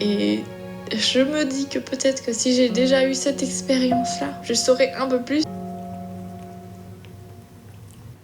Et je me dis que peut-être que si j'ai déjà eu cette expérience-là, je saurais un peu plus.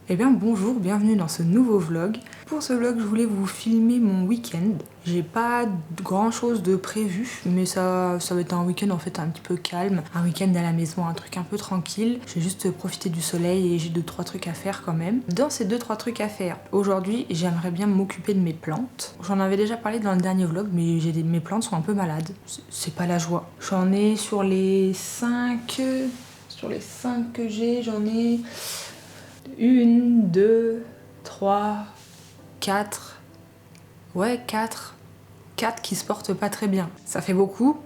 Eh bien bonjour, bienvenue dans ce nouveau vlog. Pour ce vlog, je voulais vous filmer mon week-end. J'ai pas grand chose de prévu, mais ça va être un week-end en fait un petit peu calme. Un week-end à la maison, un truc un peu tranquille. J'ai juste profité du soleil et j'ai 2-3 trucs à faire quand même. Dans ces 2-3 trucs à faire, aujourd'hui j'aimerais bien m'occuper de mes plantes. J'en avais déjà parlé dans le dernier vlog, mais mes plantes sont un peu malades. C'est pas la joie. J'en ai sur les 5 que j'ai, j'en ai 1, 2, 3, 4. Ouais, 4 qui se portent pas très bien. Ça fait beaucoup,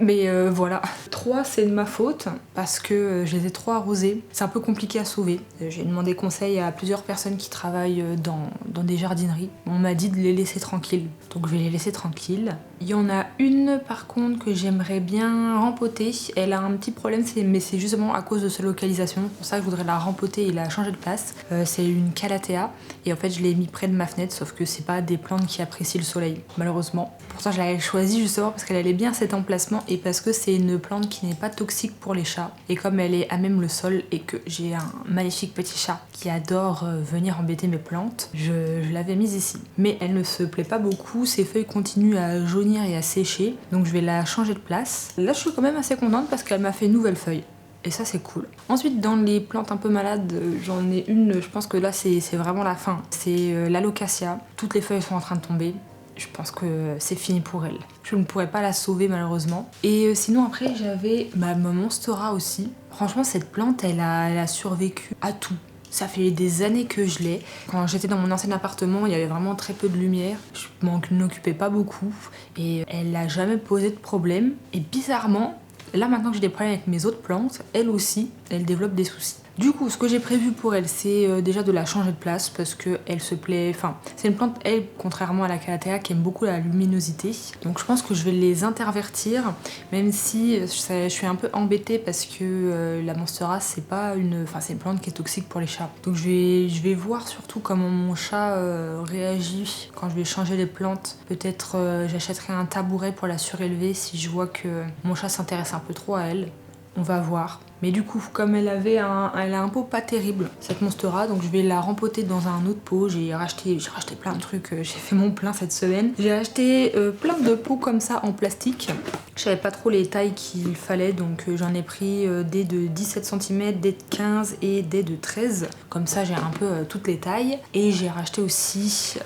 mais voilà. 3, c'est de ma faute parce que je les ai trop arrosés. C'est un peu compliqué à sauver. J'ai demandé conseil à plusieurs personnes qui travaillent dans des jardineries. On m'a dit de les laisser tranquilles, donc je vais les laisser tranquilles. Il y en a une par contre que j'aimerais bien rempoter. Elle a un petit problème, mais c'est justement à cause de sa localisation. C'est pour ça que je voudrais la rempoter et la changer de place. C'est une calathea et en fait je l'ai mis près de ma fenêtre, sauf que c'est pas des plantes qui apprécient le soleil, malheureusement. Pourtant je l'avais choisie justement parce qu'elle allait bien à cet emplacement et parce que c'est une plante qui n'est pas toxique pour les chats. Et comme elle est à même le sol et que j'ai un magnifique petit chat qui adore venir embêter mes plantes, je l'avais mise ici. Mais elle ne se plaît pas beaucoup, ses feuilles continuent à jaunir et à sécher, donc je vais la changer de place. Là je suis quand même assez contente parce qu'elle m'a fait une nouvelle feuille. Et ça c'est cool. Ensuite dans les plantes un peu malades, j'en ai une, je pense que là c'est vraiment la fin. C'est l'alocasia. Toutes les feuilles sont en train de tomber. Je pense que c'est fini pour elle. Je ne pourrais pas la sauver malheureusement. Et sinon après j'avais ma monstera aussi. Franchement cette plante elle a survécu à tout. Ça fait des années que je l'ai. Quand j'étais dans mon ancien appartement, il y avait vraiment très peu de lumière. Je m'en occupais pas beaucoup. Et elle n'a jamais posé de problème. Et bizarrement, là maintenant que j'ai des problèmes avec mes autres plantes, elle aussi, elle développe des soucis. Du coup, ce que j'ai prévu pour elle, c'est déjà de la changer de place parce qu'elle se plaît... Enfin, c'est une plante, elle, contrairement à la calathea, qui aime beaucoup la luminosité. Donc je pense que je vais les intervertir, même si je suis un peu embêtée parce que la monstera, c'est pas une... Enfin, c'est une plante qui est toxique pour les chats. Donc je vais voir surtout comment mon chat réagit quand je vais changer les plantes. Peut-être j'achèterai un tabouret pour la surélever si je vois que mon chat s'intéresse un peu trop à elle. On va voir. Mais du coup, comme elle a un pot pas terrible, cette monstera, donc je vais la rempoter dans un autre pot. J'ai racheté plein de trucs, j'ai fait mon plein cette semaine. J'ai acheté plein de pots comme ça en plastique. Je savais pas trop les tailles qu'il fallait, donc j'en ai pris des de 17 cm, des de 15 et des de 13. Comme ça, j'ai un peu toutes les tailles. Et j'ai racheté aussi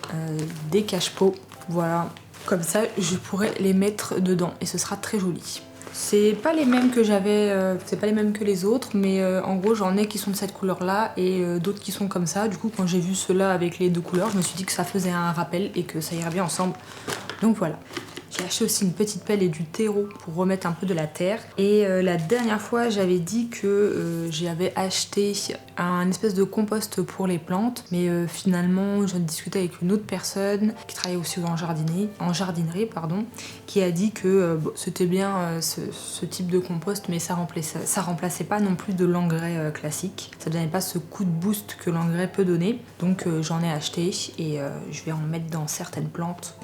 des cache-pots. Voilà. Comme ça, je pourrais les mettre dedans et ce sera très joli. C'est pas les mêmes que j'avais, c'est pas les mêmes que les autres, mais en gros j'en ai qui sont de cette couleur là et d'autres qui sont comme ça. Du coup quand j'ai vu ceux-là avec les deux couleurs, je me suis dit que ça faisait un rappel et que ça irait bien ensemble. Donc voilà. J'ai acheté aussi une petite pelle et du terreau pour remettre un peu de la terre. Et la dernière fois, j'avais dit que j'avais acheté un espèce de compost pour les plantes. Mais finalement, j'en discutais avec une autre personne qui travaillait aussi en jardinerie, qui a dit que c'était bien ce type de compost, mais ça remplaçait pas non plus de l'engrais classique. Ça donnait pas ce coup de boost que l'engrais peut donner. Donc j'en ai acheté et je vais en mettre dans certaines plantes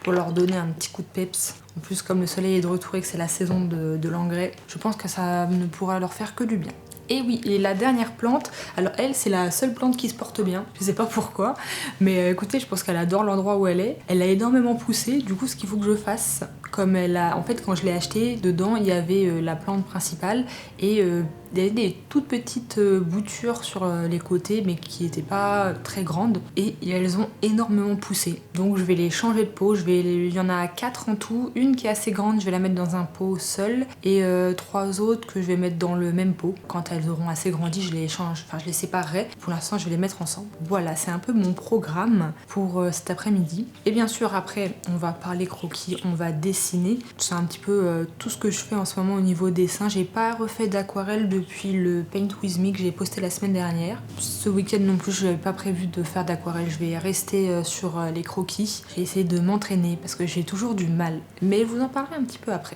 pour leur donner un petit coup de peps. En plus, comme le soleil est de retour et que c'est la saison de l'engrais, je pense que ça ne pourra leur faire que du bien. Et oui, et la dernière plante, alors elle, c'est la seule plante qui se porte bien. Je sais pas pourquoi, mais écoutez, je pense qu'elle adore l'endroit où elle est. Elle a énormément poussé, du coup, ce qu'il faut que je fasse, comme elle a... En fait, quand je l'ai achetée, dedans, il y avait la plante principale et il y avait des toutes petites boutures sur les côtés, mais qui n'étaient pas très grandes. Et elles ont énormément poussé. Donc je vais les changer de pot. Il y en a 4 en tout. Une qui est assez grande, je vais la mettre dans un pot seul. Et 3 autres que je vais mettre dans le même pot. Quand elles auront assez grandi, je les change. Enfin, je les séparerai. Pour l'instant, je vais les mettre ensemble. Voilà, c'est un peu mon programme pour cet après-midi. Et bien sûr, après, on va parler croquis, on va dessiner. C'est un petit peu tout ce que je fais en ce moment au niveau dessin. J'ai pas refait d'aquarelle depuis le Paint With Me que j'ai posté la semaine dernière. Ce week-end non plus, je n'avais pas prévu de faire d'aquarelle. Je vais rester sur les croquis. J'ai essayé de m'entraîner parce que j'ai toujours du mal. Mais je vous en parlerai un petit peu après.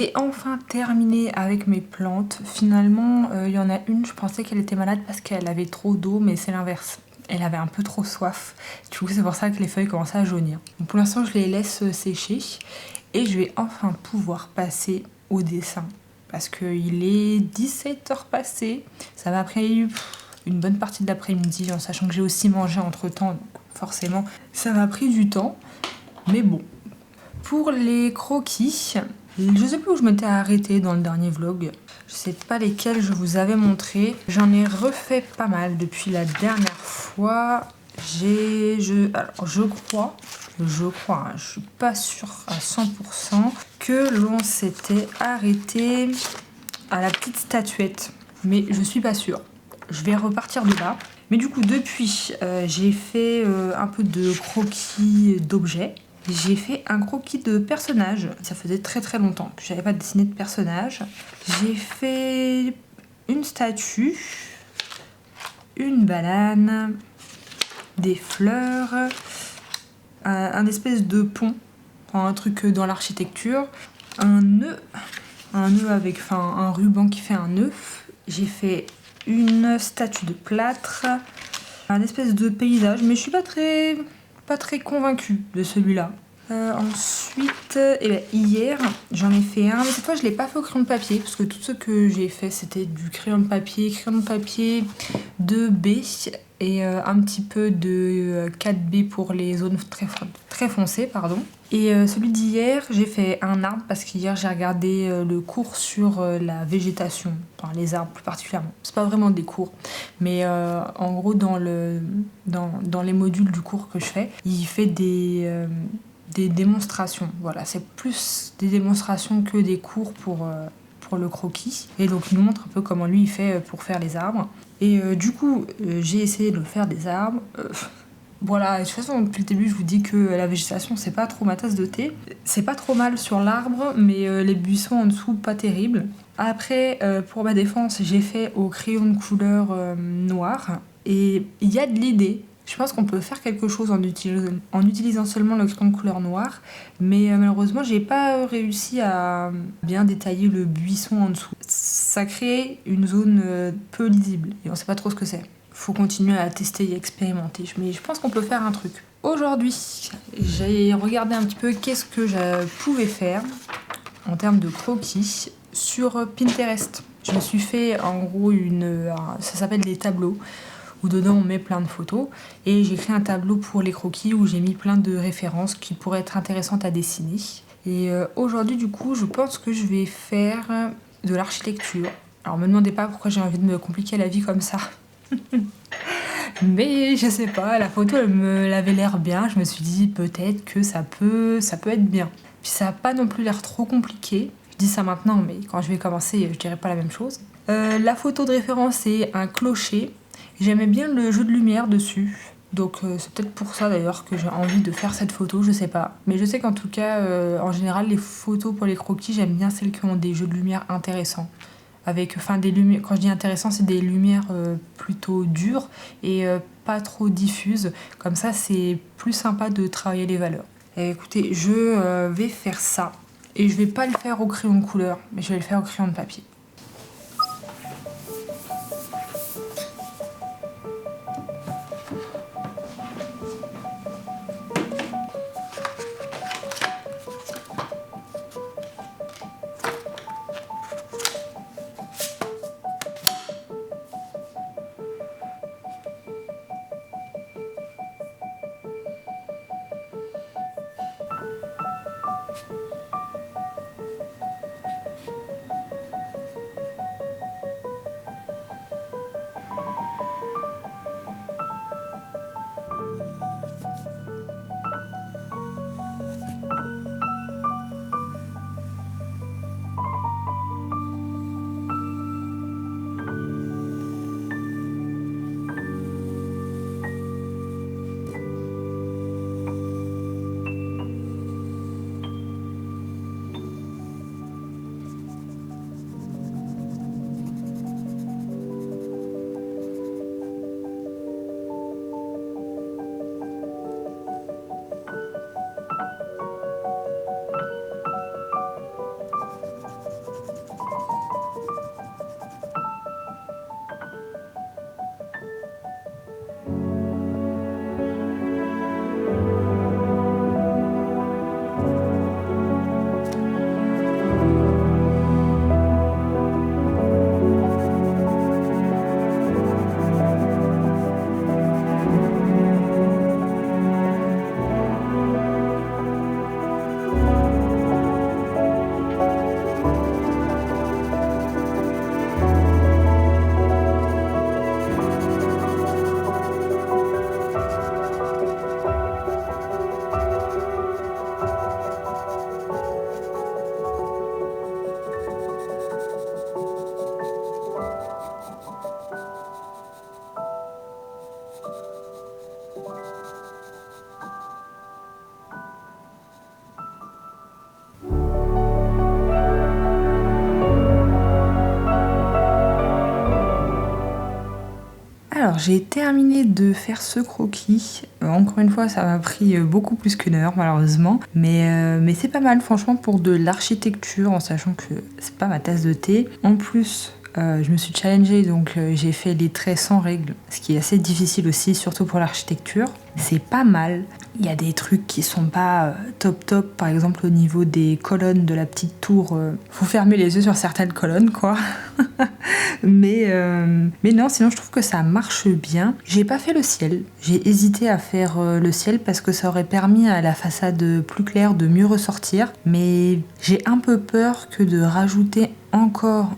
J'ai enfin terminé avec mes plantes. Finalement, il y en a une, je pensais qu'elle était malade parce qu'elle avait trop d'eau, mais c'est l'inverse. Elle avait un peu trop soif. Du coup, c'est pour ça que les feuilles commençaient à jaunir. Donc pour l'instant, je les laisse sécher et je vais enfin pouvoir passer au dessin. Parce qu'il est 17h passé. Ça m'a pris une bonne partie de l'après-midi, en sachant que j'ai aussi mangé entre-temps. Donc forcément, ça m'a pris du temps. Mais bon. Pour les croquis, je sais plus où je m'étais arrêtée dans le dernier vlog. Je sais pas lesquels je vous avais montré. J'en ai refait pas mal depuis la dernière fois. Alors je crois, hein, je suis pas sûre à 100% que l'on s'était arrêté à la petite statuette. Mais je suis pas sûre. Je vais repartir de là. Mais du coup, depuis, j'ai fait un peu de croquis d'objets. J'ai fait un croquis de personnage. Ça faisait très très longtemps que j'avais pas dessiné de personnage. J'ai fait une statue, une banane, des fleurs, un espèce de pont, enfin, un truc dans l'architecture, un nœud avec un ruban qui fait un nœud. J'ai fait une statue de plâtre, un espèce de paysage, mais je suis pas très convaincue de celui-là. Ensuite, hier, j'en ai fait un, mais cette fois je l'ai pas fait au crayon de papier, parce que tout ce que j'ai fait c'était du crayon de papier, 2B et un petit peu de 4B pour les zones très foncées, pardon. Et celui d'hier, j'ai fait un arbre parce qu'hier j'ai regardé le cours sur la végétation, enfin les arbres plus particulièrement. C'est pas vraiment des cours, mais en gros dans les modules du cours que je fais, il fait des démonstrations. Voilà, c'est plus des démonstrations que des cours pour le croquis. Et donc il nous montre un peu comment lui il fait pour faire les arbres. Et du coup, j'ai essayé de faire des arbres. Voilà, de toute façon, depuis le début, je vous dis que la végétation, c'est pas trop ma tasse de thé. C'est pas trop mal sur l'arbre, mais les buissons en dessous, pas terrible. Après, pour ma défense, j'ai fait au crayon de couleur noir. Et il y a de l'idée. Je pense qu'on peut faire quelque chose en utilisant seulement le crayon de couleur noire, mais malheureusement, j'ai pas réussi à bien détailler le buisson en dessous. Ça crée une zone peu lisible et on sait pas trop ce que c'est. Faut continuer à tester et expérimenter, mais je pense qu'on peut faire un truc. Aujourd'hui, j'ai regardé un petit peu qu'est-ce que je pouvais faire en termes de croquis sur Pinterest. Je me suis fait en gros ça s'appelle des tableaux, où dedans on met plein de photos. Et j'ai créé un tableau pour les croquis où j'ai mis plein de références qui pourraient être intéressantes à dessiner. Et aujourd'hui du coup je pense que je vais faire de l'architecture. Alors me demandez pas pourquoi j'ai envie de me compliquer la vie comme ça. Mais je sais pas, la photo elle me l'avait l'air bien, je me suis dit peut-être que ça peut être bien. Puis ça a pas non plus l'air trop compliqué. Je dis ça maintenant mais quand je vais commencer je dirais pas la même chose. La photo de référence c'est un clocher. J'aimais bien le jeu de lumière dessus. Donc c'est peut-être pour ça d'ailleurs que j'ai envie de faire cette photo, je sais pas. Mais je sais qu'en tout cas, en général, les photos pour les croquis, j'aime bien celles qui ont des jeux de lumière intéressants. Avec, des lumières, quand je dis intéressant, c'est des lumières plutôt dures et pas trop diffuses. Comme ça, c'est plus sympa de travailler les valeurs. Et écoutez, je vais faire ça. Et je vais pas le faire au crayon de couleur, mais je vais le faire au crayon de papier. Alors j'ai terminé de faire ce croquis. Encore une fois, ça m'a pris beaucoup plus qu'une heure malheureusement. Mais c'est pas mal franchement pour de l'architecture, en sachant que c'est pas ma tasse de thé. En plus, je me suis challengée, donc j'ai fait les traits sans règles, ce qui est assez difficile aussi, surtout pour l'architecture. C'est pas mal. Il y a des trucs qui sont pas top, par exemple au niveau des colonnes de la petite tour. Faut fermer les yeux sur certaines colonnes, quoi. mais non, sinon je trouve que ça marche bien. J'ai pas fait le ciel. J'ai hésité à faire le ciel parce que ça aurait permis à la façade plus claire de mieux ressortir. Mais j'ai un peu peur que de rajouter encore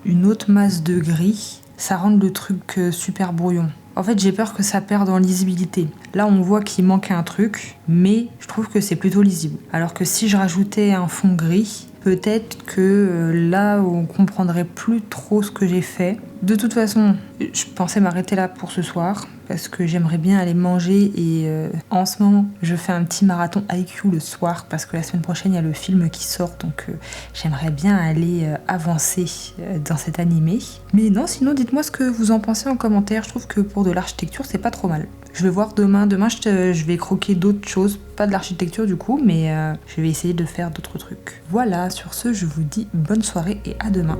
une autre masse de gris, ça rende le truc super brouillon. En fait, j'ai peur que ça perde en lisibilité. Là, on voit qu'il manque un truc, mais je trouve que c'est plutôt lisible. Alors que si je rajoutais un fond gris, peut-être que là, on comprendrait plus trop ce que j'ai fait. De toute façon, je pensais m'arrêter là pour ce soir, parce que j'aimerais bien aller manger et en ce moment, je fais un petit marathon IQ le soir, parce que la semaine prochaine, il y a le film qui sort, donc j'aimerais bien aller avancer dans cet animé. Mais non, sinon, dites-moi ce que vous en pensez en commentaire. Je trouve que pour de l'architecture, c'est pas trop mal. Je vais voir demain. Demain, je vais croquer d'autres choses. Pas de l'architecture du coup, mais je vais essayer de faire d'autres trucs. Voilà, sur ce, je vous dis bonne soirée et à demain.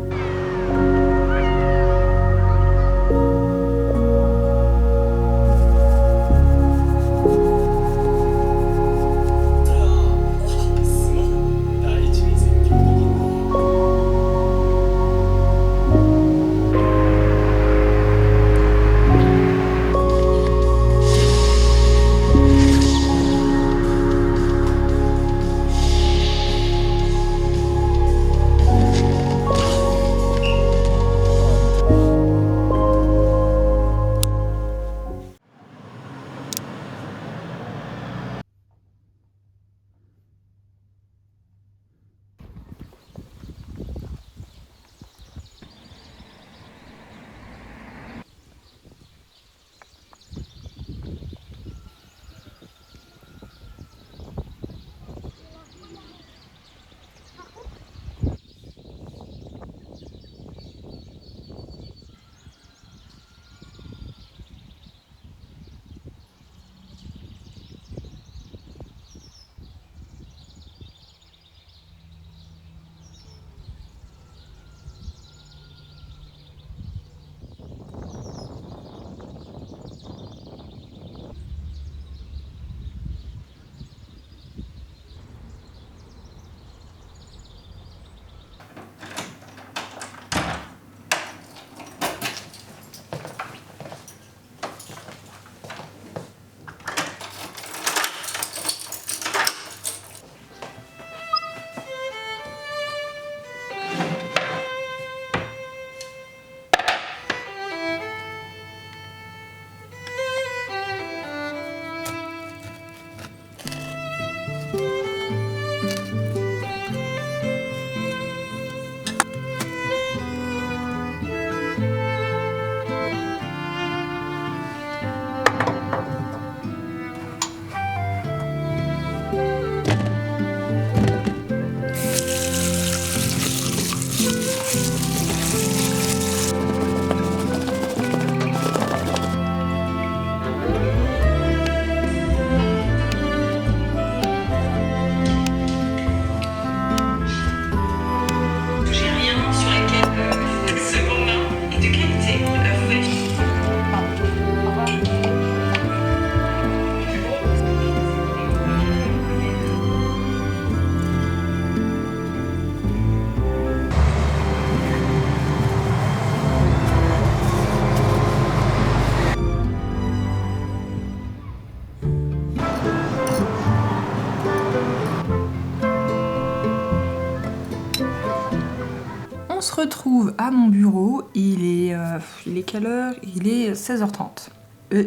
Se retrouve à mon bureau, il est quelle heure? Il est 16h30.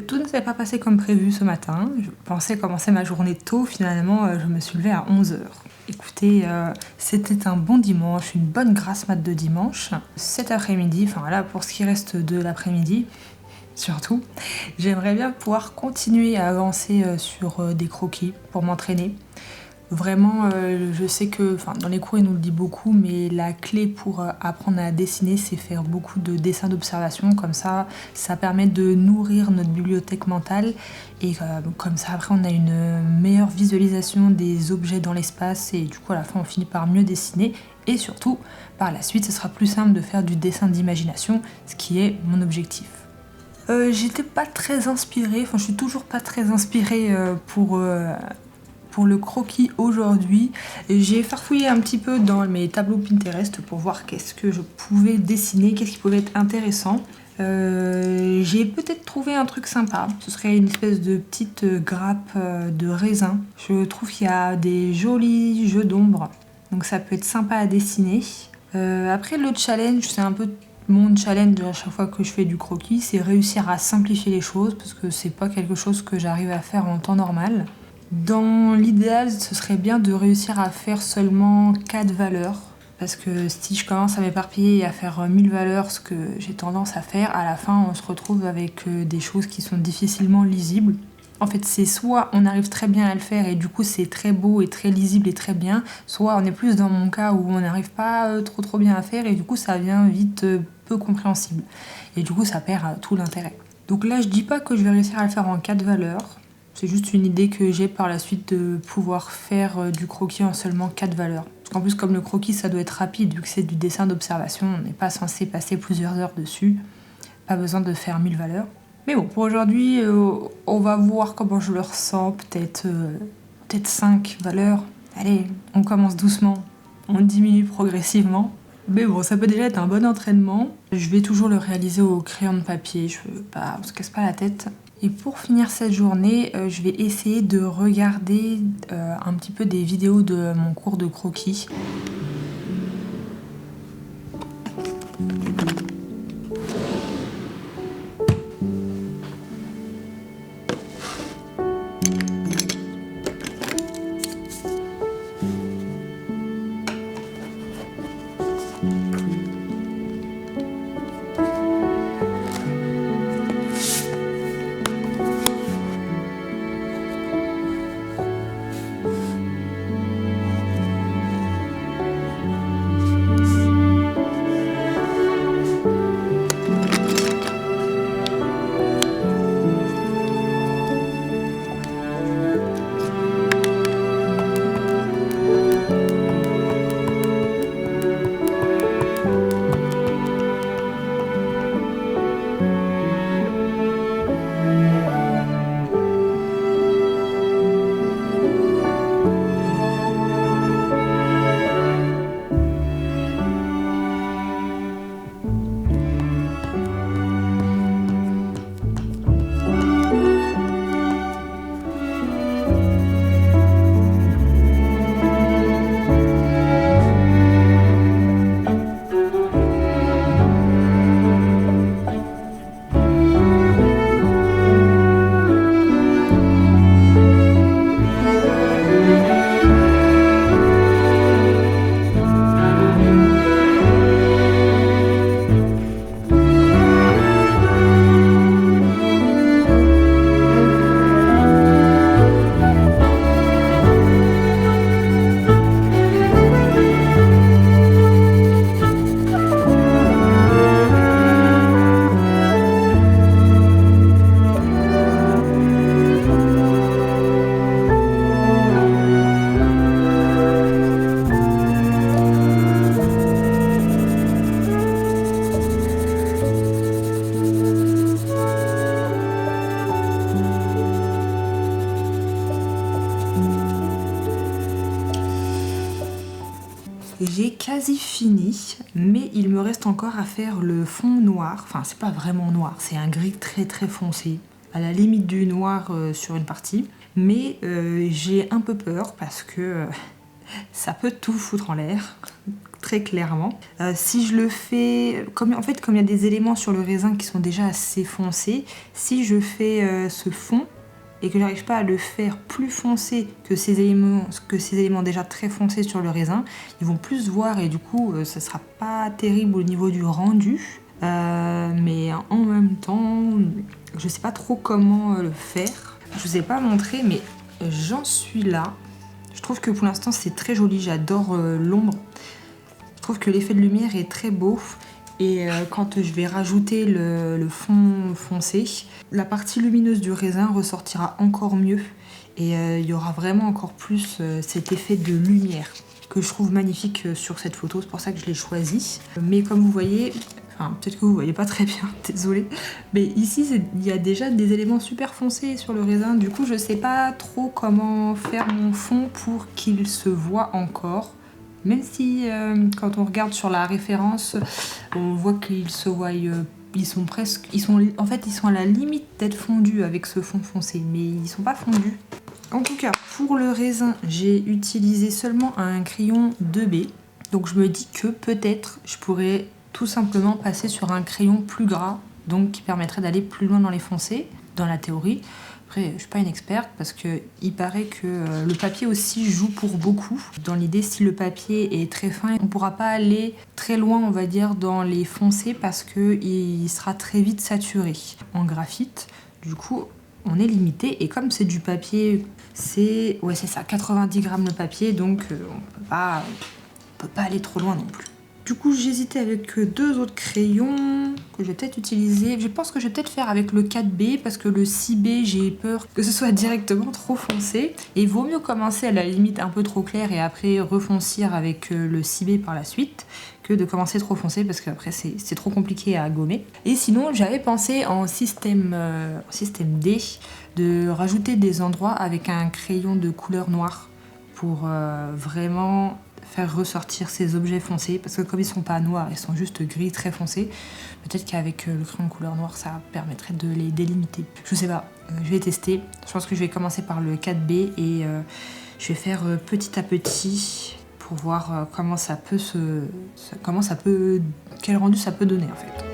Tout ne s'est pas passé comme prévu ce matin. Je pensais commencer ma journée tôt, finalement je me suis levée à 11h. Écoutez, c'était un bon dimanche, une bonne grasse mat de dimanche. Cet après-midi, enfin là pour ce qui reste de l'après-midi, surtout. J'aimerais bien pouvoir continuer à avancer sur des croquis pour m'entraîner. Vraiment, je sais que dans les cours, ils nous le disent beaucoup, mais la clé pour apprendre à dessiner, c'est faire beaucoup de dessins d'observation. Comme ça permet de nourrir notre bibliothèque mentale. Et comme ça, après, on a une meilleure visualisation des objets dans l'espace. Et du coup, à la fin, on finit par mieux dessiner. Et surtout, par la suite, ce sera plus simple de faire du dessin d'imagination, ce qui est mon objectif. J'étais pas très inspirée, je suis toujours pas très inspirée pour le croquis aujourd'hui. J'ai farfouillé un petit peu dans mes tableaux Pinterest pour voir qu'est-ce que je pouvais dessiner, qu'est-ce qui pouvait être intéressant. J'ai peut-être trouvé un truc sympa. Ce serait une espèce de petite grappe de raisin. Je trouve qu'il y a des jolis jeux d'ombre, donc ça peut être sympa à dessiner. Après, le challenge, c'est un peu mon challenge à chaque fois que je fais du croquis, c'est réussir à simplifier les choses parce que c'est pas quelque chose que j'arrive à faire en temps normal. Dans l'idéal, ce serait bien de réussir à faire seulement 4 valeurs. Parce que si je commence à m'éparpiller et à faire 1000 valeurs, ce que j'ai tendance à faire, à la fin on se retrouve avec des choses qui sont difficilement lisibles. En fait, c'est soit on arrive très bien à le faire et du coup c'est très beau et très lisible et très bien, soit on est plus dans mon cas où on n'arrive pas trop bien à faire et du coup ça devient vite peu compréhensible. Et du coup ça perd tout l'intérêt. Donc là je dis pas que je vais réussir à le faire en 4 valeurs, c'est juste une idée que j'ai par la suite de pouvoir faire du croquis en seulement 4 valeurs. Parce qu'en plus comme le croquis ça doit être rapide vu que c'est du dessin d'observation, on n'est pas censé passer plusieurs heures dessus, pas besoin de faire 1000 valeurs. Mais bon, pour aujourd'hui, on va voir comment je le ressens, peut-être 5 valeurs. Allez, on commence doucement, on diminue progressivement. Mais bon, ça peut déjà être un bon entraînement. Je vais toujours le réaliser au crayon de papier, on se casse pas la tête. Et pour finir cette journée, je vais essayer de regarder un petit peu des vidéos de mon cours de croquis. J'ai quasi fini, mais il me reste encore à faire le fond noir. Enfin, c'est pas vraiment noir, c'est un gris très très foncé, à la limite du noir sur une partie. Mais j'ai un peu peur parce que ça peut tout foutre en l'air, très clairement. Si je le fais, comme il y a des éléments sur le raisin qui sont déjà assez foncés, si je fais ce fond, et que j'arrive pas à le faire plus foncé que ces éléments déjà très foncés sur le raisin, ils vont plus se voir et du coup ça sera pas terrible au niveau du rendu. Mais en même temps, je sais pas trop comment le faire. Je vous ai pas montré, mais j'en suis là. Je trouve que pour l'instant c'est très joli, j'adore l'ombre. Je trouve que l'effet de lumière est très beau. Et quand je vais rajouter le fond foncé, la partie lumineuse du raisin ressortira encore mieux. Et il y aura vraiment encore plus cet effet de lumière que je trouve magnifique sur cette photo. C'est pour ça que je l'ai choisi. Mais comme vous voyez, enfin peut-être que vous voyez pas très bien, désolée. Mais ici il y a déjà des éléments super foncés sur le raisin. Du coup je sais pas trop comment faire mon fond pour qu'il se voit encore. Même si quand on regarde sur la référence, on voit qu'ils se voient, ils sont à la limite d'être fondus avec ce fond foncé, mais ils sont pas fondus. En tout cas, pour le raisin, j'ai utilisé seulement un crayon 2B. Donc je me dis que peut-être je pourrais tout simplement passer sur un crayon plus gras, donc qui permettrait d'aller plus loin dans les foncés, dans la théorie. Après, je suis pas une experte parce qu'il paraît que le papier aussi joue pour beaucoup. Dans l'idée, si le papier est très fin, on pourra pas aller très loin, on va dire, dans les foncés parce qu'il sera très vite saturé en graphite. Du coup, on est limité et comme c'est du papier, c'est ça, 90 grammes le papier, donc on peut pas aller trop loin non plus. Du coup, j'hésitais avec deux autres crayons que je vais peut-être utiliser. Je pense que je vais peut-être faire avec le 4B parce que le 6B, j'ai peur que ce soit directement trop foncé. Et il vaut mieux commencer à la limite un peu trop clair et après refoncir avec le 6B par la suite que de commencer trop foncé parce qu'après c'est trop compliqué à gommer. Et sinon, j'avais pensé en système D de rajouter des endroits avec un crayon de couleur noire pour vraiment faire ressortir ces objets foncés parce que comme ils sont pas noirs, ils sont juste gris très foncés, peut-être qu'avec le crayon de couleur noire ça permettrait de les délimiter. Je sais pas, je vais tester. Je pense que je vais commencer par le 4B et je vais faire petit à petit pour voir quel rendu ça peut donner en fait.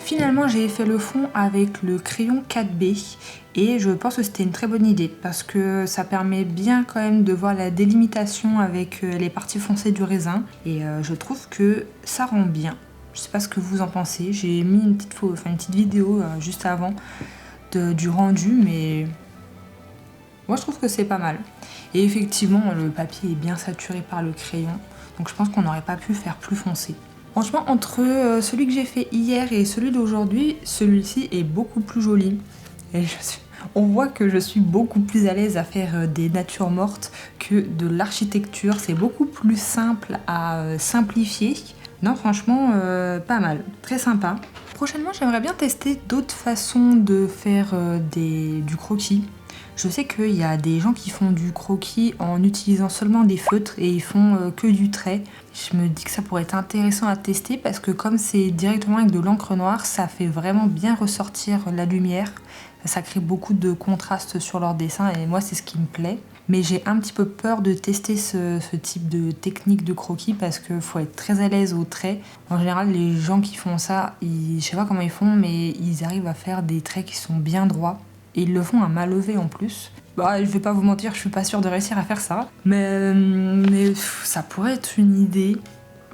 Finalement, j'ai fait le fond avec le crayon 4B et je pense que c'était une très bonne idée parce que ça permet bien quand même de voir la délimitation avec les parties foncées du raisin et je trouve que ça rend bien. Je sais pas ce que vous en pensez, j'ai mis une petite vidéo juste avant du rendu, mais moi je trouve que c'est pas mal. Et effectivement, le papier est bien saturé par le crayon, donc je pense qu'on n'aurait pas pu faire plus foncé. Franchement, entre celui que j'ai fait hier et celui d'aujourd'hui, celui-ci est beaucoup plus joli. Et on voit que je suis beaucoup plus à l'aise à faire des natures mortes que de l'architecture. C'est beaucoup plus simple à simplifier. Non, franchement, pas mal. Très sympa. Prochainement, j'aimerais bien tester d'autres façons de faire du croquis. Je sais qu'il y a des gens qui font du croquis en utilisant seulement des feutres et ils font que du trait. Je me dis que ça pourrait être intéressant à tester parce que comme c'est directement avec de l'encre noire, ça fait vraiment bien ressortir la lumière. Ça crée beaucoup de contraste sur leur dessin et moi c'est ce qui me plaît. Mais j'ai un petit peu peur de tester ce type de technique de croquis parce qu'il faut être très à l'aise au trait. En général, les gens qui font ça, je sais pas comment ils font, mais ils arrivent à faire des traits qui sont bien droits. et ils le font à main levée en plus. Bah, je vais pas vous mentir, je suis pas sûre de réussir à faire ça, mais ça pourrait être une idée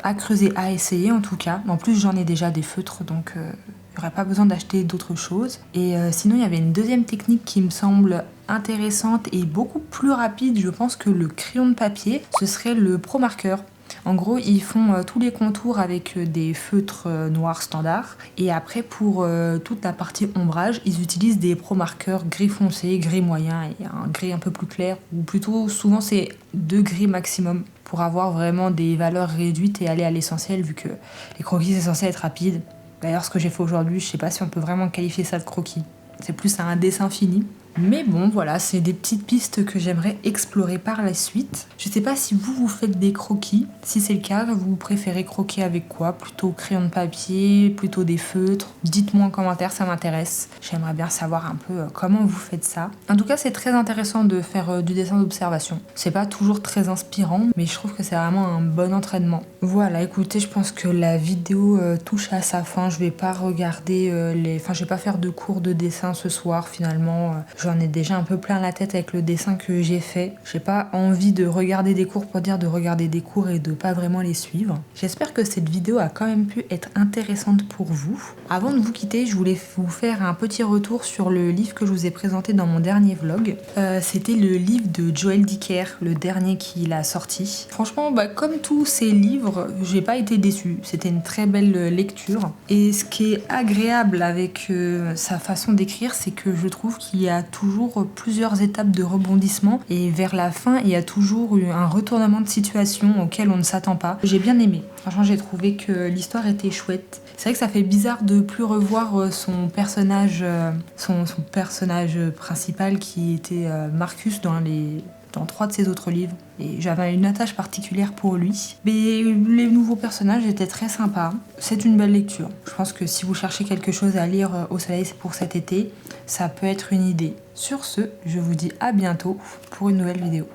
à creuser, à essayer en tout cas. En plus, j'en ai déjà des feutres, donc il n'y aurait pas besoin d'acheter d'autres choses. Et sinon, il y avait une deuxième technique qui me semble intéressante et beaucoup plus rapide, je pense, que le crayon de papier. Ce serait le Pro Marker. En gros, ils font tous les contours avec des feutres noirs standards. Et après, pour toute la partie ombrage, ils utilisent des Pro Markers gris foncé, gris moyen et un gris un peu plus clair. Ou plutôt, souvent, c'est 2 gris maximum pour avoir vraiment des valeurs réduites et aller à l'essentiel, vu que les croquis, c'est censé être rapide. D'ailleurs, ce que j'ai fait aujourd'hui, je sais pas si on peut vraiment qualifier ça de croquis. C'est plus un dessin fini. Mais bon, voilà, c'est des petites pistes que j'aimerais explorer par la suite. Je sais pas si vous faites des croquis. Si c'est le cas, vous préférez croquer avec quoi? Plutôt crayon de papier, plutôt des feutres? Dites-moi en commentaire, ça m'intéresse. J'aimerais bien savoir un peu comment vous faites ça. En tout cas, c'est très intéressant de faire du dessin d'observation. C'est pas toujours très inspirant, mais je trouve que c'est vraiment un bon entraînement. Voilà, écoutez, je pense que la vidéo touche à sa fin. Je vais pas regarder je vais pas faire de cours de dessin ce soir finalement. J'en ai déjà un peu plein la tête avec le dessin que j'ai fait. J'ai pas envie de regarder des cours pour dire de regarder des cours et de pas vraiment les suivre. J'espère que cette vidéo a quand même pu être intéressante pour vous. Avant de vous quitter, je voulais vous faire un petit retour sur le livre que je vous ai présenté dans mon dernier vlog. C'était le livre de Joël Dicker, le dernier qu'il a sorti. Franchement, comme tous ces livres, j'ai pas été déçue. C'était une très belle lecture. Et ce qui est agréable avec sa façon d'écrire, c'est que je trouve qu'il y a toujours plusieurs étapes de rebondissement et vers la fin, il y a toujours eu un retournement de situation auquel on ne s'attend pas. J'ai bien aimé. Franchement, j'ai trouvé que l'histoire était chouette. C'est vrai que ça fait bizarre de plus revoir son personnage principal qui était Marcus dans 3 de ses autres livres. Et j'avais une attache particulière pour lui. Mais les nouveaux personnages étaient très sympas. C'est une belle lecture. Je pense que si vous cherchez quelque chose à lire au soleil pour cet été, ça peut être une idée. Sur ce, je vous dis à bientôt pour une nouvelle vidéo.